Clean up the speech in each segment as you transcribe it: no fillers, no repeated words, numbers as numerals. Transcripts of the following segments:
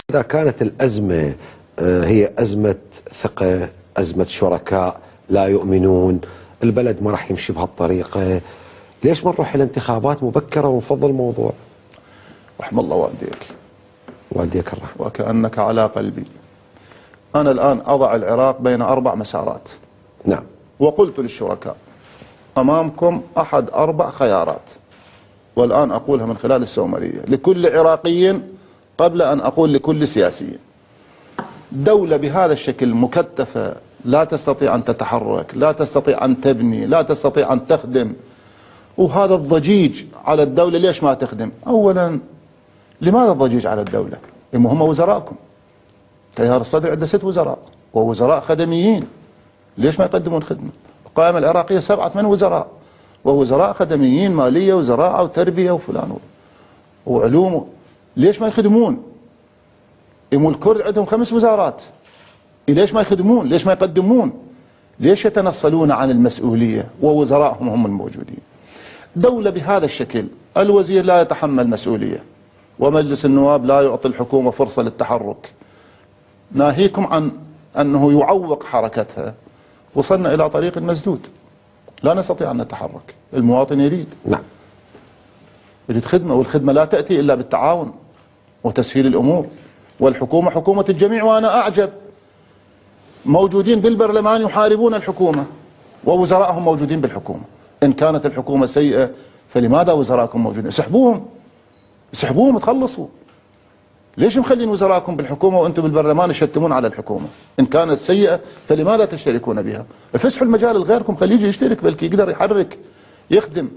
إذا كانت الأزمة هي أزمة ثقة، أزمة شركاء لا يؤمنون، البلد ما راح يمشي بهالطريقة، ليش ما نروح إلى انتخابات مبكرة ونفضل الموضوع؟ رحم الله والديك. والديك الرحمة. وكأنك على قلبي. أنا الآن أضع العراق بين 4 مسارات. نعم. وقلت للشركاء أمامكم أحد 4 خيارات، والآن أقولها من خلال السومرية لكل عراقي قبل أن أقول لكل سياسي. دولة بهذا الشكل مكتفة، لا تستطيع أن تتحرك، لا تستطيع أن تبني، لا تستطيع أن تخدم، وهذا الضجيج على الدولة. ليش ما تخدم؟ أولا، لماذا الضجيج على الدولة؟ إما هم وزراءكم. تيار الصدر عنده 6 وزراء ووزراء خدميين، ليش ما يقدمون خدمة؟ القائمة العراقية 7 8 وزراء ووزراء خدميين، مالية وزراعة وتربية وفلان وعلوم، ليش ما يخدمون؟ إما الكرد عندهم 5 وزارات، ليش ما يخدمون؟ ليش ما يقدمون؟ ليش يتنصلون عن المسؤولية ووزرائهم هم الموجودين؟ دولة بهذا الشكل الوزير لا يتحمل مسؤولية، ومجلس النواب لا يعطي الحكومة فرصة للتحرك، ناهيكم عن أنه يعوق حركتها. وصلنا إلى طريق مسدود، لا نستطيع أن نتحرك. المواطن يريد، نعم، يريد خدمة، والخدمة لا تأتي إلا بالتعاون وتسهيل الأمور، والحكومة حكومة الجميع. وأنا أعجب، موجودين بالبرلمان يحاربون الحكومة ووزراءهم موجودين بالحكومة. إن كانت الحكومة سيئة فلماذا وزراءكم موجودين؟ اسحبوهم، اسحبوهم وتخلصوا. ليش مخلين وزراءكم بالحكومة وأنتم بالبرلمان يشتمون على الحكومة؟ إن كانت سيئة فلماذا تشتركون بها؟ افسحوا المجال لغيركم، خليه يجي يشترك، بلكي يقدر يحرك يخدم.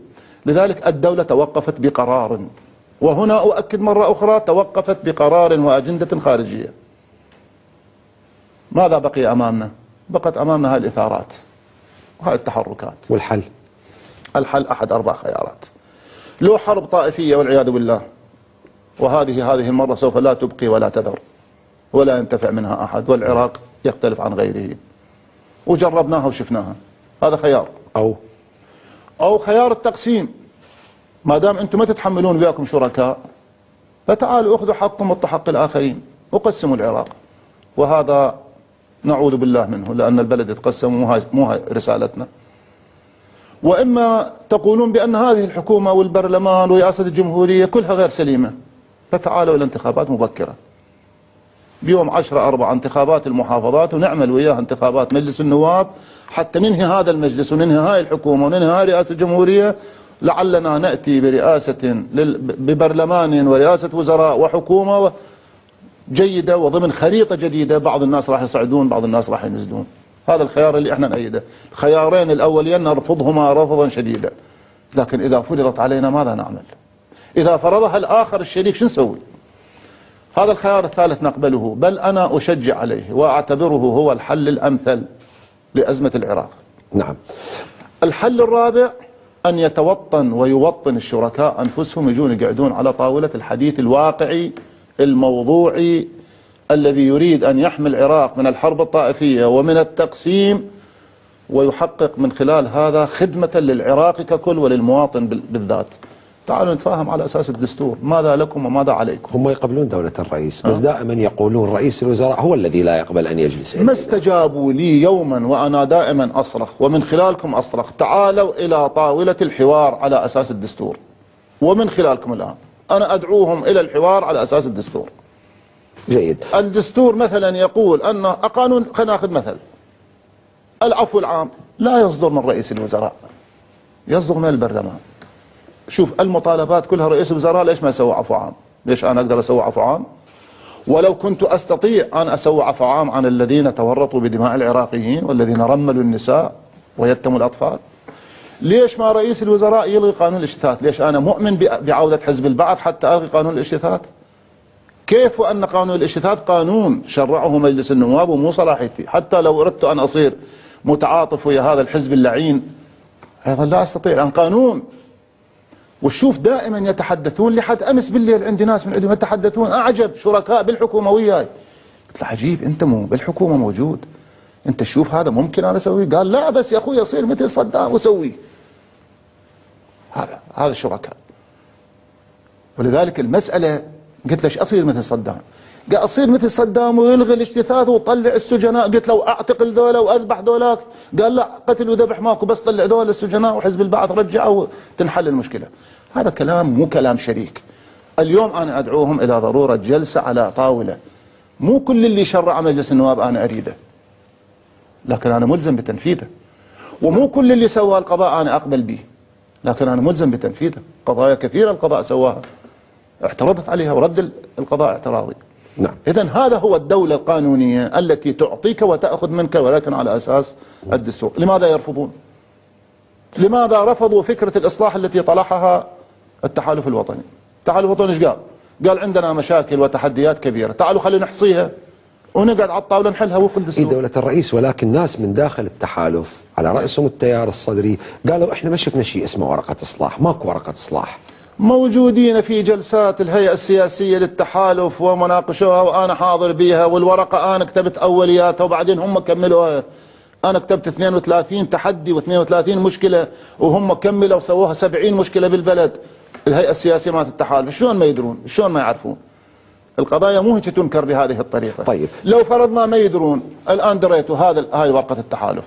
لذلك الدولة توقفت بقرار، وهنا أؤكد مرة أخرى توقفت بقرار وأجندة خارجية. ماذا بقي أمامنا؟ بقت أمامنا هاي الإثارات وهاي التحركات. والحل؟ الحل أحد 4 خيارات. لو حرب طائفية والعياذ بالله، وهذه المرة سوف لا تبقي ولا تذر ولا ينتفع منها أحد، والعراق يختلف عن غيره، وجربناها وشفناها. هذا خيار. أو خيار التقسيم. ما دام أنتم ما تتحملون وياكم شركاء، فتعالوا أخذوا حقكم وحق الآخرين وقسموا العراق. وهذا نعوذ بالله منه، لأن البلد يتقسم، مو هاي رسالتنا. وإما تقولون بأن هذه الحكومة والبرلمان ورئاسة الجمهورية كلها غير سليمة، فتعالوا إلى انتخابات مبكرة بيوم 10/4 انتخابات المحافظات، ونعمل وياها انتخابات مجلس النواب حتى ننهي هذا المجلس وننهي هاي الحكومة وننهي هاي رئاسة الجمهورية، لعلنا نأتي برئاسة ببرلمان ورئاسة وزراء وحكومة جيدة وضمن خريطة جديدة. بعض الناس راح يصعدون، بعض الناس راح ينزلون. هذا الخيار اللي احنا نأيده. الخيارين الأولين نرفضهما رفضا شديدا، لكن إذا فرضت علينا ماذا نعمل؟ إذا فرضها الآخر الشريك شو نسوي؟ هذا الخيار الثالث نقبله، بل أنا أشجع عليه وأعتبره هو الحل الأمثل لأزمة العراق. نعم. الحل الرابع أن يتوطن ويوطن الشركاء أنفسهم، يجون يقعدون على طاولة الحديث الواقعي الموضوعي الذي يريد أن يحمي العراق من الحرب الطائفية ومن التقسيم، ويحقق من خلال هذا خدمة للعراق ككل وللمواطن بالذات. تعالوا نتفاهم على أساس الدستور، ماذا لكم وماذا عليكم. هم يقبلون دولة الرئيس، بس دائما يقولون رئيس الوزراء هو الذي لا يقبل أن يجلس. ما استجابوا لي يوما، وأنا دائما أصرخ ومن خلالكم أصرخ، تعالوا إلى طاولة الحوار على أساس الدستور. ومن خلالكم الآن أنا أدعوهم إلى الحوار على أساس الدستور. جيد. الدستور مثلا يقول أن قانون، خلينا ناخذ مثل العفو العام، لا يصدر من رئيس الوزراء، يصدر من البرلمان. شوف المطالبات كلها رئيس الوزراء، ليش ما يسوي عفو عام؟ ليش أنا أقدر أسوي عفو عام؟ ولو كنت أستطيع أن أسوي عفو عام عن الذين تورطوا بدماء العراقيين والذين رملوا النساء ويتموا الأطفال، ليش ما رئيس الوزراء يلغي قانون الاشتثاث؟ ليش أنا مؤمن بعودة حزب البعث حتى ألغي قانون الاشتثاث؟ كيف وأن قانون الاشتثاث قانون شرعه مجلس النواب ومو صلاحيتي؟ حتى لو أردت أن أصير متعاطف ويا هذا الحزب اللعين أيضا لا أستطيع، لأن قانون. وشوف دائما يتحدثون، لحد أمس بالليل عندي ناس من عندهم يتحدثون، أعجب شركاء بالحكومة وياي. قلت له عجيب، أنت مو بالحكومة موجود، أنت تشوف هذا ممكن أنا أسويه؟ قال لا، بس يا أخوي يصير مثل صدام وسويه. هذا الشركاء. ولذلك المسألة قلت له ايش أصير مثل صدام؟ قال اصير مثل صدام ويلغي الاجتثاث وطلع السجناء. قلت له اعتقل ذولا واذبح ذولاك، قال لا، قتل وذبح ماكو، بس طلع ذولا السجناء وحزب البعث رجعوا تنحل المشكله. هذا كلام مو كلام شريك. اليوم انا ادعوهم الى ضروره جلسه على طاوله. مو كل اللي شرع مجلس النواب انا اريده، لكن انا ملزم بتنفيذه. ومو كل اللي سواه القضاء انا اقبل به، لكن انا ملزم بتنفيذه. قضايا كثيره القضاء سواها اعترضت عليها ورد القضاء اعتراضي. نعم. إذن هذا هو الدولة القانونية التي تعطيك وتأخذ منك، ولكن على أساس الدستور. لماذا يرفضون؟ لماذا رفضوا فكرة الإصلاح التي طرحها التحالف الوطني؟ التحالف الوطني ايش قال؟ قال عندنا مشاكل وتحديات كبيرة، تعالوا خلينا نحصيها ونقعد على الطاولة نحلها وفق الدستور. دولة الرئيس، ولكن ناس من داخل التحالف على رأسهم التيار الصدري قالوا احنا ما شفنا شيء اسمه ورقة إصلاح، ماكو ورقة إصلاح. موجودين في جلسات الهيئة السياسية للتحالف ومناقشوها وأنا حاضر بيها، والورقة أنا كتبت أولياتها وبعدين هم كملوها. أنا كتبت 32 تحدي و32 مشكلة وهم كملوا وسووها 70 مشكلة بالبلد. الهيئة السياسية مالت التحالف شلون ما يدرون؟ شلون ما يعرفون؟ القضايا مو هيك تنكر بهذه الطريقة. طيب لو فرضنا ما يدرون، الآن دريتوا هاي ورقة التحالف،